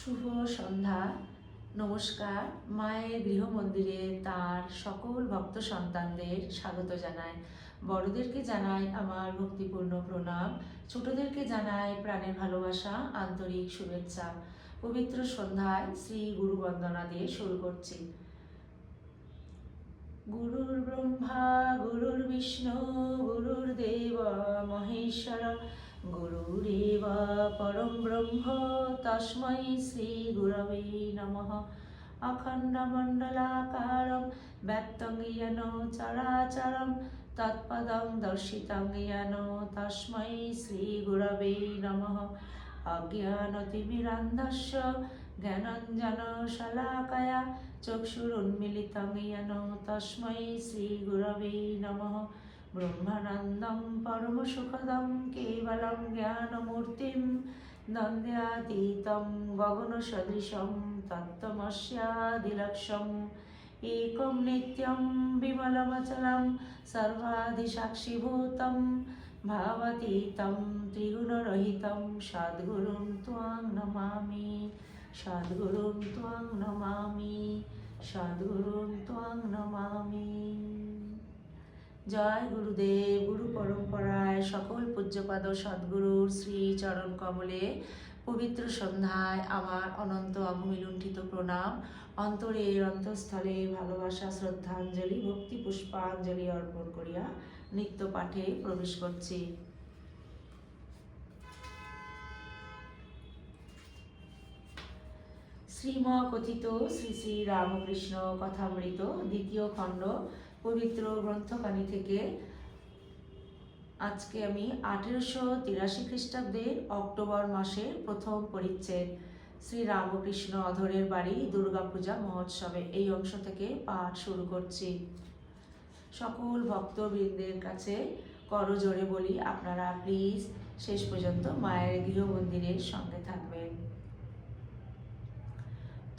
শুভ সন্ধ্যা। নমস্কার। মায়ের গৃহমন্দিরে তার সকল ভক্ত সন্তানদের স্বাগত জানাই। বড়দেরকে জানাই আমার ভক্তিপূর্ণ প্রণাম, ছোটদেরকে জানাই প্রাণের ভালোবাসা, আন্তরিক শুভেচ্ছা। পবিত্র সন্ধ্যায় শ্রী গুরু বন্দনা দিয়ে শুরু করছি। গুরুর ব্রহ্মা গুরুর বিষ্ণু গুরুর্দেব মহেশ্বর গুরুরেব পরম ব্রহ্ম তস্मै শ্রী গুরবে নমঃ। অখণ্ডমণ্ডলাকারং ব্যক্তং येन চরাচরং তৎপদং দর্শিতং येन তস্मै শ্রী গুরবে নমঃ। অজ্ঞানতিমিরান্ধস্য জ্ঞানাঞ্জনশলাকয়া চক্ষুरुन्मीलितं येन तस्मै श्रीगुरवे नमः। ब्रह्मानन्दं परमसुखदं केवलं ज्ञानमूर्तिं नन्द्यातीतं गगनसदृशं तत्त्वमस्यादिलक्ष्यम् एकं नित्यं विमलमचलं सर्वादिसाक्षिभूतं भावातीतं त्रिगुणरहितं सद्गुरुं त्वां नमामि, सद्गुरुं त्वां नमामि, सद्गुरुं त्वां नमामि। জয় গুরুদেব। গুরু পরম্পরায় সকল পূজ্যপাদ সদ্গুরুর শ্রী চরণ কমলে পবিত্র সন্ধ্যায় আমার অনন্ত অভূমি লুণ্ঠিত প্রণাম, অন্তরের অন্তঃস্থলে ভালোবাসা, শ্রদ্ধাঞ্জলি, ভক্তি পুষ্পাঞ্জলি অর্পণ করিয়া নিত্য পাঠে প্রবেশ করছি। শ্রীম কথিত শ্রী শ্রী রামকৃষ্ণ কথামৃত দ্বিতীয় খণ্ড পবিত্র গ্রন্থবাণী থেকে আজকে আমি 1883 খ্রিস্টাব্দের অক্টোবর মাসের প্রথম পরিচ্ছেদ শ্রী রামকৃষ্ণ অধরের বাড়ি দুর্গাপূজা মহোৎসবে এই অংশ থেকে পাঠ শুরু করছি। সকল ভক্তবৃন্দের কাছে করজোড়ে বলি, আপনারা প্লিজ শেষ পর্যন্ত মায়ের গৃহমন্দিরের সঙ্গে থাকবেন।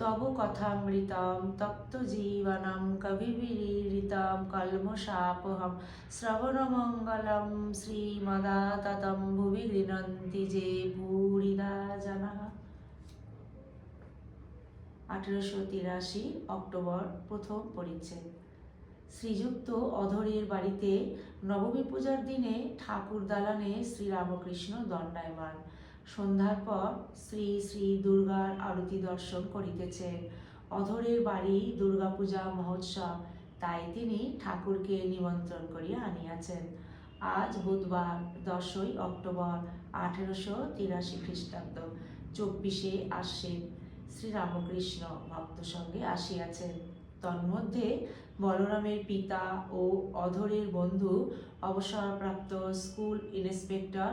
তব কথামৃতম তপ্ত জীবনম কবিবিরীরিতম কলমশাপহম শ্রবণমঙ্গলম শ্রীমদাততম ভুবি গৃহন্তি যে ভূরিদা জনাঃ। 1883 অক্টোবর প্রথম পরিচ্ছেদ। শ্রীযুক্ত অধরের বাড়িতে নবমী পূজার দিনে ঠাকুর দালানে শ্রীরামকৃষ্ণ দণ্ডায়মান। সন্ধ্যার পর শ্রী শ্রী দুর্গার আরতি দর্শন করিতেছেন। অধরের বাড়ি দুর্গাপূজা মহোৎসব, তাই তিনি ঠাকুরকে নিমন্ত্রণ করিয়া আনিয়াছেন। আজ বুধবার 10ই অক্টোবর 1883 খ্রিস্টাব্দ 24শে আশ্বিন শ্রীরামকৃষ্ণ ভক্ত সঙ্গে আসিয়াছেন। তন্মধ্যে বলরামের পিতা ও অধরের বন্ধু অবসরপ্রাপ্ত স্কুল ইন্সপেক্টর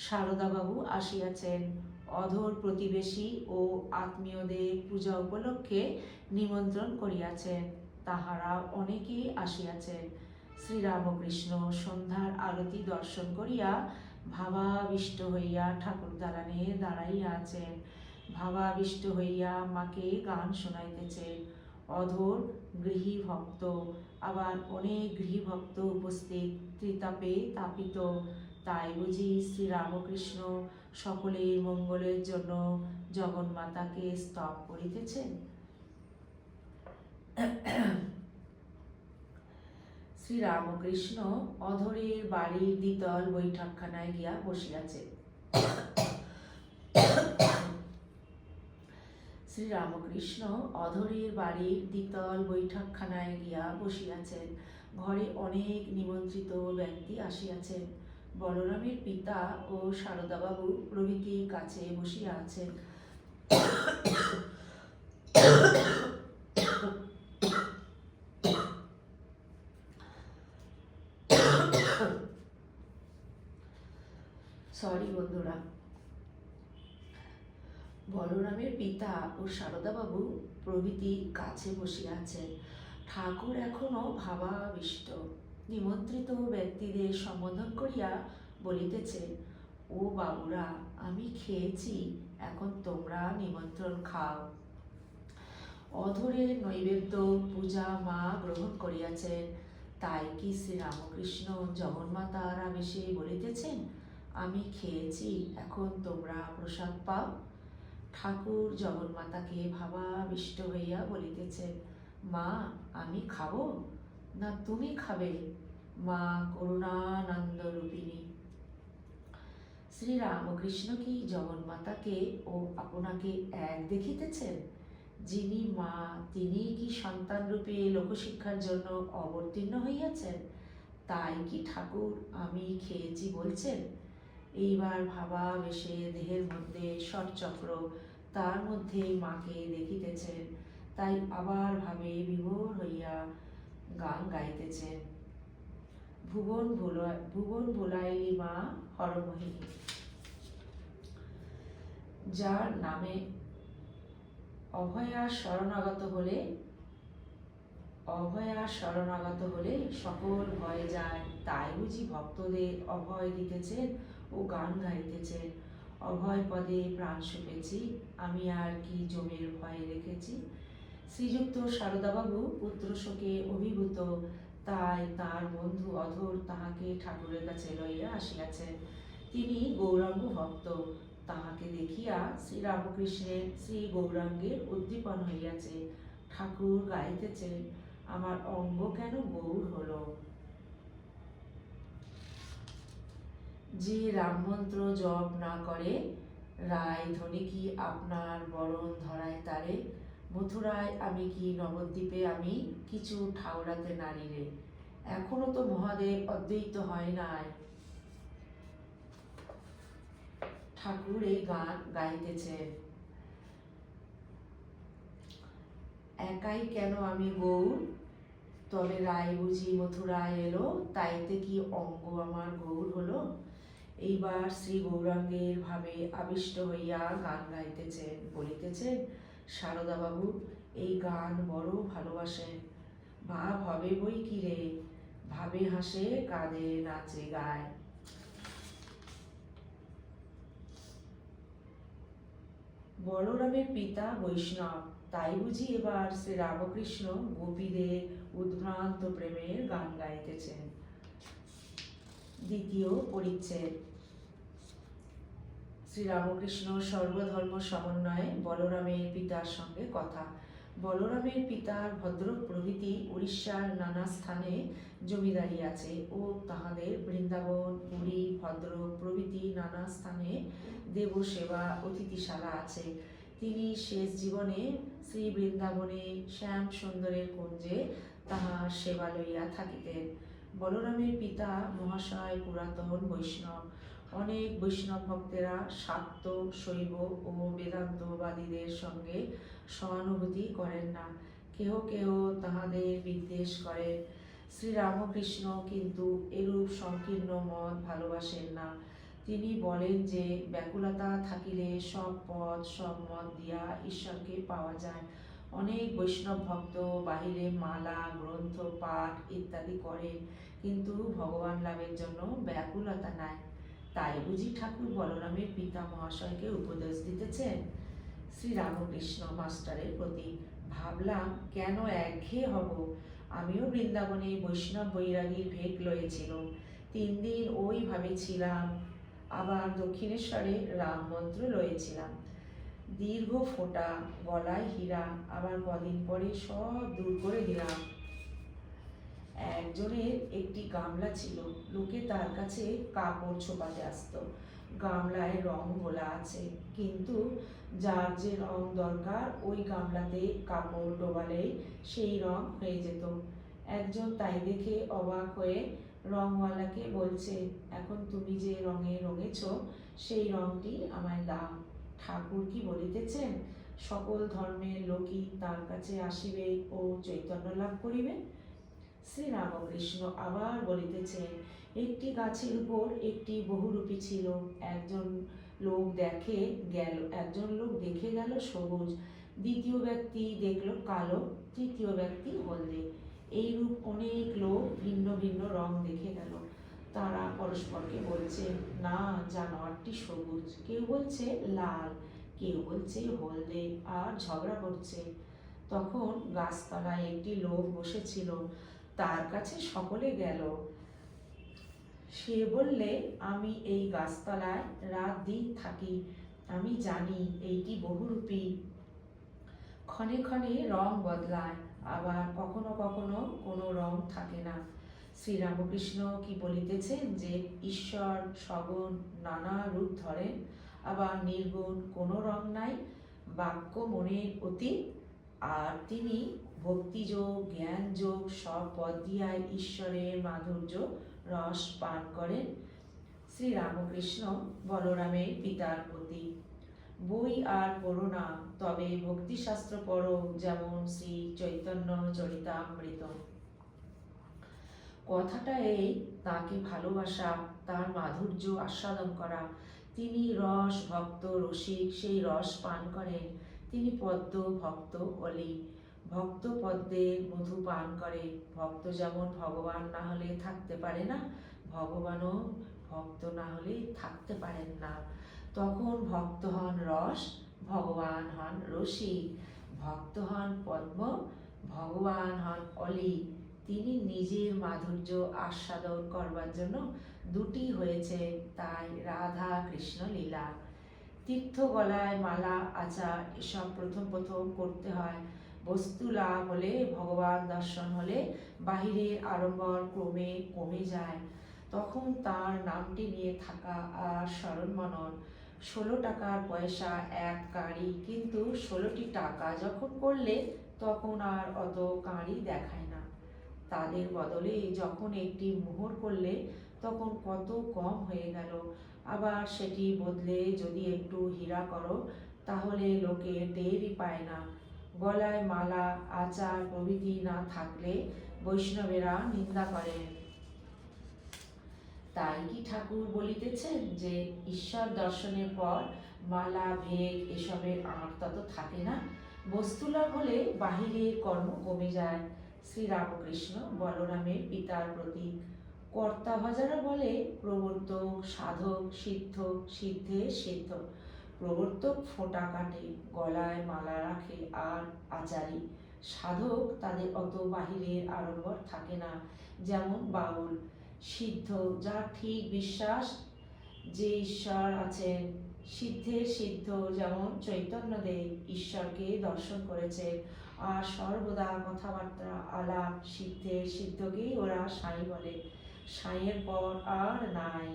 সারদাবাবু আসিয়াছেন। অধর প্রতিবেশী ও আত্মীয়দের পূজা উপলক্ষে নিমন্ত্রণ করিয়াছেন, তাহারা অনেকেই আসিয়াছেন। শ্রীরামকৃষ্ণ সন্ধ্যার আরতি দর্শন করিয়া ভাবাবিষ্ট হইয়া ঠাকুর দালানে দাঁড়াইয়া আছেন। ভাবাবিষ্ট হইয়া মাকে গান শোনাইতেছেন। অধর গৃহী ভক্ত, আবার অনেক গৃহী ভক্ত উপস্থিত, ত্রিতাপে তাপিত। তাই বুঝি শ্রীরামকৃষ্ণ সকলের মঙ্গলের জন্য জগন্মাতাকে স্তব করিতেছেন। শ্রীরামকৃষ্ণ অধরের বাড়ির দ্বিতল বৈঠকখানায় গিয়া বসিয়াছে। শ্রীরামকৃষ্ণ অধরের বাড়ির দ্বিতল বৈঠকখানায় গিয়া বসিয়াছেন। ঘরে অনেক নিমন্ত্রিত ব্যক্তি আসিয়াছেন। বলরামের পিতা ও সারদাবাবু প্রভৃতি কাছে বসিয়া আছেন। সরি বন্ধুরা। বলরামের পিতা ও সারদাবাবু প্রভৃতি কাছে বসিয়া আছেন। ঠাকুর এখনো ভাবাবিষ্ট। নিমন্ত্রিত ব্যক্তিদের সম্বোধন করিয়া বলিতেছেন, ও বাবুরা, আমি খেয়েছি, এখন তোমরা নিমন্ত্রণ খাও। অধরের নৈবেদ্য পূজা মা গ্রহণ করিয়াছেন, তাই কি শ্রীরামকৃষ্ণ জগন্মাতার আবেশে বলিতেছেন, আমি খেয়েছি, এখন তোমরা প্রসাদ পাও। ঠাকুর জগন্মাতাকে ভাবাবিষ্ট হইয়া বলিতেছেন, মা আমি খাবো না তুমি খাবে? মা করুণানন্দ রূপিণী। শ্রীরামকৃষ্ণ কি জগন্মাতাকে ও আপনাকে এক দেখিতেছেন? যিনি মা তিনি কি সন্তান রূপে লোকশিক্ষার জন্য অবতীর্ণ হইয়াছেন? তাই কি ঠাকুর আমি খেয়েছি বলছেন? এইবার ভাবাবেশে দেহের মধ্যে ষটচক্র, তার মধ্যে মাকে দেখিতেছেন, তাই আবার ভাবে বিভোর হইয়া গান গাইতেছেন, ভুবন ভুলাইলি মা হরমোহিনী। যার নামে অভয়া শরণাগত হলে সকল ভয় যায়, তাই বুঝি ভক্তদের অভয় দিতেছেন ও গান গাইতেছেন। অভয় পদে প্রাণ সুপেছি, আমি আর কি জমের ভয় রেখেছি। শ্রীযুক্ত সারদাবাবু পুত্র শোকে অভিভূত, তাই তার বন্ধু অধর তাহাকে ঠাকুরের কাছে লইয়া আসিয়াছেন। তিনি গৌরাঙ্গ ভক্ত, তাহাকে দেখিয়া শ্রীরামকৃষ্ণের শ্রী গৌরাঙ্গের উদ্দীপন হইয়াছে। ঠাকুর গাইতেছেন, আমার অঙ্গ কেন গৌর হলো। যে রামমন্ত্র জপ না করে, রায় ধনী কি আপনার বরণ ধরায় তারে। মথুরায় আমি কি নবদ্বীপে আমি কিছু ঠাউরাতে নারী রে। এখনো তো মহাদেব অদ্বৈত হয় নাই। ঠাকুর এই গান গাইতেছেন, একাই কেন আমি গৌর, তবে রায় বুঝি মথুরায় এলো, তাইতে কি অঙ্গ আমার গৌর হলো। এইবার শ্রী গৌরাঙ্গের ভাবে আবিষ্ট হইয়া গান গাইতেছেন, বলিতেছেন, সারদাবাবু এই গান বড় ভালোবাসেন। ভাব হবে বই কি রে, ভাবে হাসে কাঁদে নাচে গায়। বলরামের পিতা বৈষ্ণব, তাই বুঝি এবার শ্রী রামকৃষ্ণ গোপীদের উদ্ভ্রান্ত প্রেমের গান গাইতেছেন। দ্বিতীয় পরিচ্ছেদ। শ্রীরামকৃষ্ণ সর্বধর্ম সমন্বয়ে বলরামের পিতার সঙ্গে কথা। বলরামের পিতার ভদ্রক প্রভৃতি উড়িষ্যার নানা স্থানে জমিদারি আছে ও তাহাদের বৃন্দাবন, পুরী, ভদ্রক প্রভৃতি নানা স্থানে দেবসেবা অতিথিশালা আছে। তিনি শেষ জীবনে শ্রী বৃন্দাবনে শ্যাম সুন্দরের কুঞ্জে তাহার সেবা লইয়া থাকিতেন। বলরামের পিতা মহাশয় পুরাতন বৈষ্ণব। অনেক বৈষ্ণব ভক্তেরা শাক্ত, শৈব ও বেদান্তবাদীদের সঙ্গে সহানুভূতি করেন না, কেহ কেহ তাহাদের বিদ্বেষ করেন। শ্রীরামকৃষ্ণ কিন্তু এরূপ সংকীর্ণ মত ভালোবাসেন না। তিনি বলেন যে ব্যাকুলতা থাকিলে সব পথ সব মত দিয়া ঈশ্বরকে পাওয়া যায়। অনেক বৈষ্ণব ভক্ত বাহিরে মালা, গ্রন্থ পাঠ ইত্যাদি করেন, কিন্তু ভগবান লাভের জন্য ব্যাকুলতা নাই। তাই বুঝি ঠাকুর বলরামের পিতা মহাশয়কে উপদেশ দিতেছেন। শ্রীরামকৃষ্ণ মাস্টারের প্রতি ভাবলাম, কেন একঘেয়ে হব। আমিও বৃন্দাবনে বৈষ্ণব বৈরাগীর ভেগ লয়েছিল, 3 দিন ওইভাবে ছিলাম। আবার দক্ষিণেশ্বরে রাম মন্ত্র লয়েছিলাম, দীর্ঘ ফোঁটা, গলায় হীরা, আবার কদিন পরে সব দূর করে দিলাম। একজনের একটি গামলা ছিল, লোকে তার কাছে কাপড় ছোপাতে আসত। গামলায় রং গোলা আছে, কিন্তু যার যে রং দরকার ওই গামলাতে কাপড় ডোবালেই সেই রং হয়ে যেত। একজন তাই দেখে অবাক হয়ে রংওয়ালাকে বলছে, এখন তুমি যে রঙে রঙেছ সেই রংটি আমায় দাও। ঠাকুর কি বলিতেছেন, সকল ধর্মের লোকই তার কাছে আসিবে ও চৈতন্য লাভ করিবে। শ্রীরামকৃষ্ণ আবার বলিতেছেন, একটি গাছের উপর একটি বহুরূপী ছিল। একজন লোক দেখে গেল সবুজ, দ্বিতীয় ব্যক্তি দেখল কালো, তৃতীয় ব্যক্তি হলদে। এইরূপ অনেক লোক ভিন্ন ভিন্ন রং দেখে গেল। তারা পরস্পরকে বলছে, না জানোয়ারটি সবুজ, কেউ বলছে লাল, কেউ বলছে হলদে, আর ঝগড়া করছে। তখন গাছতলায় একটি লোক বসেছিল, তার কাছে সকলে গেল। সে বললে, আমি এই গাছতলায় রাত দিন থাকি, আমি জানি এইটি বহুরূপী, ক্ষণে ক্ষণে রং বদলায়, আবার কখনো কখনো কোনো রং থাকে না। শ্রীরামকৃষ্ণ কি বলিতেছেন যে ঈশ্বর সগুণ নানা রূপ ধরেন, আবার নির্গুণ কোনো রং নাই, বাক্য মনের অতীত, আর তিনি ভক্তিযোগ জ্ঞানযোগ সব পদ দিয়াই ঈশ্বরের মাধুর্য রস পান করেন। শ্রীরামকৃষ্ণ বলরামের পিতার প্রতি। বই আর পড়ো না, তবে ভক্তিশাস্ত্র পড়ো, যেমন শ্রী চৈতন্য চরিতামৃত। কথাটা এই, তাকে ভালোবাসা, তার মাধুর্য আস্বাদন করা। তিনি রস ভক্ত রসিক, সেই রস পান করেন। তিনি পদ্ম ভক্ত অলি, ভক্ত পদ্মের মধু পান করে। ভক্ত যেমন ভগবান না হলে থাকতে পারে না, ভগবানও ভক্ত না হলে থাকতে পারেন না। তখন ভক্ত হন রস, ভগবান হন রসিক। ভক্ত হন পদ্ম, ভগবান হন অলি। তিনি নিজের মাধুর্য আস্বাদন করবার জন্য দুটি হয়েছে, তাই রাধা কৃষ্ণ লীলা। তীর্থ গলায় মালা আচার এসব প্রথম প্রথম করতে হয়। বস্তু লাভ হলে, ভগবান দর্শন হলে বাহিরের আড়ম্বর ক্রমে কমে যায়। তখন তার নামটি নিয়ে থাকা আর স্মরণ মনন। 16 টাকার পয়সা এক কাঁড়ি, কিন্তু 16টি টাকা যখন করলে তখন আর অত কাঁড়ি দেখায় না। তাদের বদলে যখন একটি মোহর করলে তখন কত কম হয়ে গেল। আবার সেটি বদলে যদি একটু হীরা করো, তাহলে লোকে টেরই পায় না। গলায় মালা আচার প্রভৃতি না থাকলে বৈষ্ণবেরা নিন্দা করেন। তাই কি ঠাকুর বলিতেছেন যে ঈশ্বর দর্শনের পর মালা ভেগ এসবের আর তত থাকে না। বস্তুলাভ হলে বাহিরের কর্ম কমে যায়। শ্রীরামকৃষ্ণ বলরামের পিতার প্রতীক। কর্তাভাজারা বলে প্রবর্তক সাধক সিদ্ধ, সিদ্ধে সিদ্ধ। প্রবর্তক ফোঁটা কাটে, গলায় মালা রাখে আর আচারী। সাধক, তাদের অত বাহিরের আড়ম্বর থাকে না, যেমন বাউল। সিদ্ধ, যার ঠিক বিশ্বাস যে ঈশ্বর আছেন। সিদ্ধের সিদ্ধ, যেমন চৈতন্যদেব ঈশ্বরকে দর্শন করেছেন, আর সর্বদা কথাবার্তা আলাপ সিদ্ধের সিদ্ধকেই ওরা সাঁই বলে। সাঁইয়ের পর আর নাই।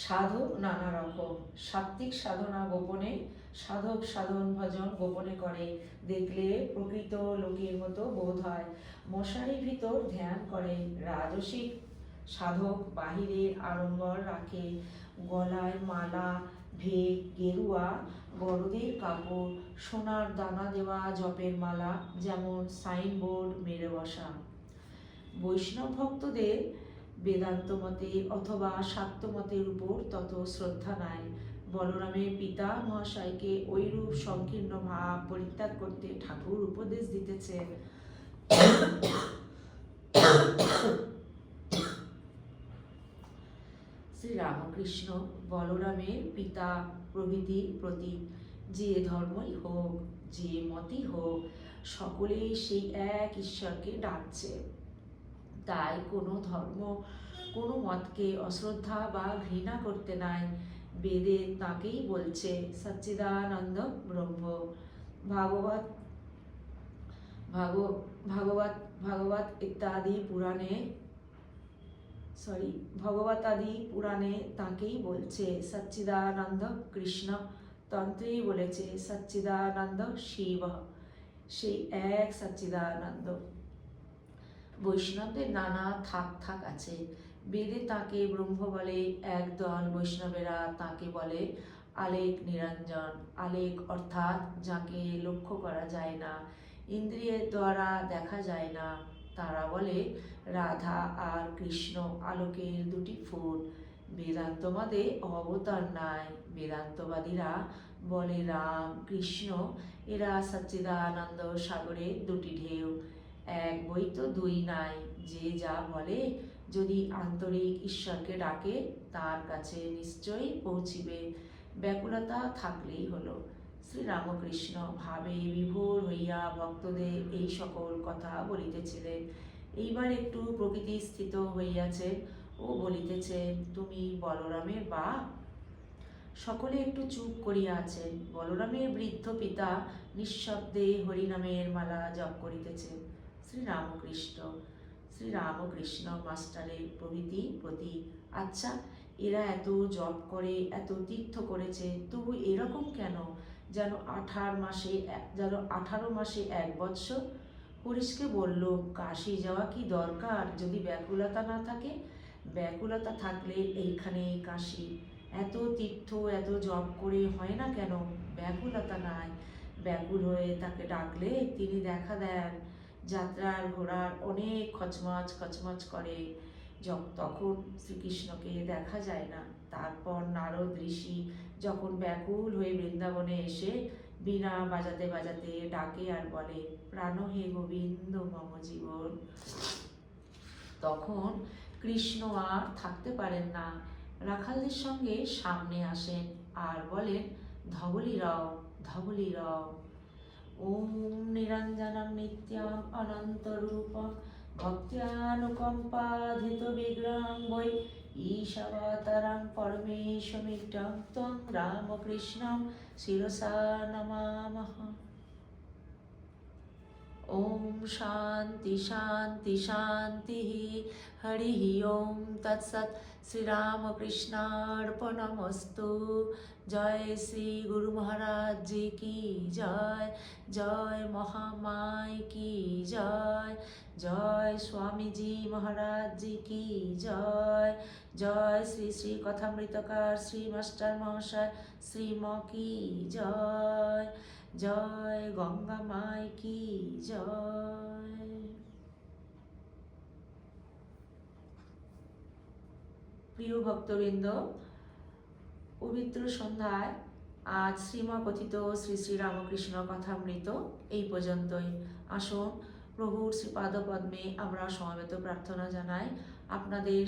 সাধক নানা রকম। সাত্ত্বিক সাধনা গোপনে, সাধক সাধন ভজন গোপনে করে, দেখলে প্রকৃত লোকের মতো বোধ হয়। মশারির ভিতর ধ্যান করে। রাজসিক সাধক বাহিরের আড়ম্বর রাখে, গলায় মালা ভেগ গেরুয়া বড়দের কাপড়, সোনার দানা দেওয়া জপের মালা, যেমন সাইনবোর্ড মেরে বসা। বৈষ্ণব ভক্তদের বেদান্ত মতে অথবা শাক্ত মতের উপর তত শ্রদ্ধা নাই। বলরামের পিতা মহাশয়কে ঐরূপ সংকীর্ণ ভাব পরিত্যাগ করতে ঠাকুর উপদেশ দিতেছেন। শ্রীরামকৃষ্ণ বলরামের পিতা প্রভৃতির প্রতি। যে ধর্মই হোক, যে মতই হোক, সকলেই সেই এক ঈশ্বরকে ডাকছে। তাই কোনো ধর্ম কোনো মতকে অশ্রদ্ধা বা ঘৃণা করতে নাই। বেদে তাকেই বলছে সচ্চিদানন্দ ব্রহ্ম। ভাগবত ভাগবত ভাগবত ইত্যাদি পুরাণে ভগবতাদি পুরাণে তাকেই বলছে সচ্চিদানন্দ কৃষ্ণ। তন্ত্রেই বলেছে সচ্চিদানন্দ শিব, সেই এক সচ্চিদানন্দ। বৈষ্ণবদের নানা থাক থাক আছে। বেদে তাকে ব্রহ্ম বলে, একদল বৈষ্ণবেরা তাকে বলে আলেক নিরঞ্জন। আলেক অর্থাৎ যাকে লক্ষ্য করা যায় না, ইন্দ্রিয়ের দ্বারা দেখা যায় না। তারা বলে রাধা আর কৃষ্ণ আলোকের দুটি ফুট। বেদান্ত মতে অবতার নাই। বেদান্তবাদীরা বলে রাম কৃষ্ণ, এরা সচ্চিদানন্দ সাগরের দুটি ঢেউ। এক বই তো দুই নাই। যে যা বলে যদি আন্তরিক ঈশ্বরকে ডাকে তার কাছে নিশ্চয়ই পৌঁছিবে, ব্যাকুলতা থাকলেই হলো। শ্রীরামকৃষ্ণ ভাবে বিভোর হইয়া ভক্তদের এই সকল কথা বলিতেছিলেন। এইবার একটু প্রকৃতিস্থিত হইয়াছে ও বলিতেছেন, তুমি বলরামের বাপ? সকলে একটু চুপ করিয়া আছেন। বলরামের বৃদ্ধ পিতা নিঃশব্দে হরিনামের মালা জপ করিতেছেন। শ্রীরামকৃষ্ণ মাস্টারের প্রতি, আচ্ছা, এরা এত জপ করে, এত তীর্থ করেছে, তবু এরকম কেন? যেন 18 মাসে 1 বৎসর। হরিশকে বলল, কাশি যাওয়া কি দরকার যদি ব্যাকুলতা না থাকে? ব্যাকুলতা থাকলে এইখানেই কাশি। এত তীর্থ এত জপ করে হয় না কেন? ব্যাকুলতা নাই। ব্যাকুল হয়ে তাকে ডাকলে তিনি দেখা দেন। যাত্রার ঘোড়ার অনেক খচমচ করে, তখন শ্রীকৃষ্ণকে দেখা যায় না। তারপর নারদ ঋষি যখন ব্যাকুল হয়ে বৃন্দাবনে এসে বীণা বাজাতে বাজাতে ডাকে আর বলে, প্রাণ হে গোবিন্দ মম জীবন, তখন কৃষ্ণ আর থাকতে পারেন না। রাখালদের সঙ্গে সামনে আসেন আর বলেন, ধবলি রও। ওম নিরঞ্জনম নিত্যম অনন্তরূপম ভক্ত্যানুকম্পাধিত বিগ্রহং বৈ ঈশাবতারং পরমেশমিষ্টং ত্বং রামকৃষ্ণং শিরসা নমামঃ। ওম শান্তি শান্তি শান্তি। হরি ওম তৎসৎ। শ্রীরামকৃষ্ণার্পণমস্তু। জয় শ্রী গুরু মহারাজ জি কি জয়। জয় মহামায় কি জয়। জয় স্বামীজি মহারাজ জি কি জয়। জয় শ্রী শ্রী কথামৃতকার শ্রী মাস্টার মহাশয় শ্রীম কি জয়। জয় গঙ্গা মায় কি জয়। প্রিয় ভক্তবৃন্দ, পবিত্র সন্ধ্যায় আজ শ্রীমকথিত শ্রী শ্রী রামকৃষ্ণ কথামৃত এই পর্যন্তই। আসুন প্রভুর শ্রীপাদপদ্মে আমরা সমবেত প্রার্থনা জানাই। আপনাদের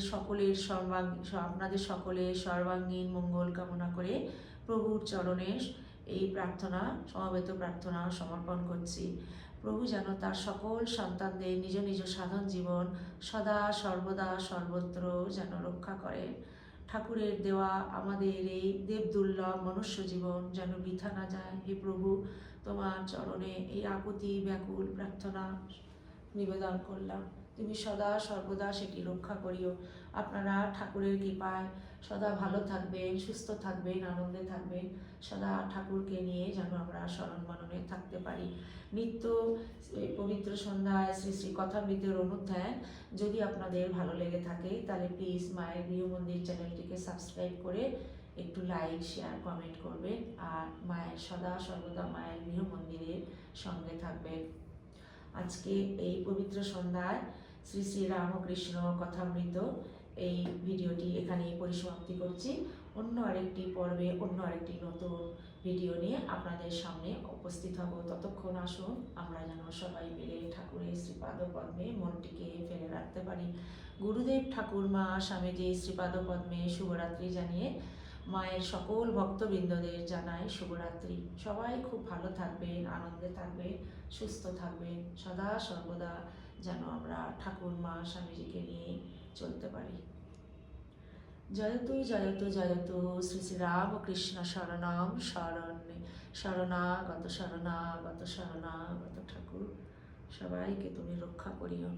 সকলের সর্বাঙ্গীন মঙ্গল কামনা করে প্রভুর চরণে এই সমবেত প্রার্থনা সমর্পণ করছি। প্রভু যেন তার সকল সন্তানদের নিজ নিজ সাধন জীবন সদা সর্বদা সর্বত্র যেন রক্ষা করেন। ঠাকুরের দেওয়া আমাদের এই দেবদুর্লভ মনুষ্য জীবন যেন বৃথা না যায়। হে প্রভু, তোমার চরণে এই আকুতি ব্যাকুল প্রার্থনা নিবেদন করলাম। তুমি সদা সর্বদা সেটি রক্ষা করিও। আপনারা ঠাকুরের কৃপায় সদা ভালো থাকবেন, সুস্থ থাকবেন, আনন্দে থাকবেন। সদা ঠাকুরকে নিয়ে যেন আমরা স্মরণ মননে থাকতে পারি। নিত্য পবিত্র সন্ধ্যায় শ্রী শ্রী কথামৃতের অনুধ্যান যদি আপনাদের ভালো লেগে থাকে তাহলে প্লিজ মায়ের গৃহ মন্দির চ্যানেলটিকে সাবস্ক্রাইব করে একটু লাইক শেয়ার কমেন্ট করবেন আর মায়ের সদা সর্বদা মায়ের গৃহ মন্দিরের সঙ্গে থাকবেন। আজকে এই পবিত্র সন্ধ্যায় শ্রী শ্রী রামকৃষ্ণ কথামৃত এই ভিডিওটি এখানেই পরিসমাপ্তি করছি। অন্য আরেকটি পর্বে অন্য আরেকটি নতুন ভিডিও নিয়ে আপনাদের সামনে উপস্থিত হব। ততক্ষণ আসুন আমরা যেন সবাই মিলে ঠাকুরের শ্রীপাদপদ্মে মনটিকে ফেলে রাখতে পারি। গুরুদেব ঠাকুরমা স্বামীজি শ্রীপাদপদ্মে শুভরাত্রি জানিয়ে মায়ের সকল ভক্তবৃন্দদের জানাই শুভরাত্রি। সবাই খুব ভালো থাকবেন, আনন্দে থাকবেন, সুস্থ থাকবেন। সদা সর্বদা যেন আমরা ঠাকুরমা স্বামীজিকে নিয়ে চলতে পারি। জয়তু জয়তু জয়তু শ্রী শ্রী রামকৃষ্ণ শরণম শরণ্যে শরণাগত ঠাকুর, সবাইকে তুমি রক্ষা করিও।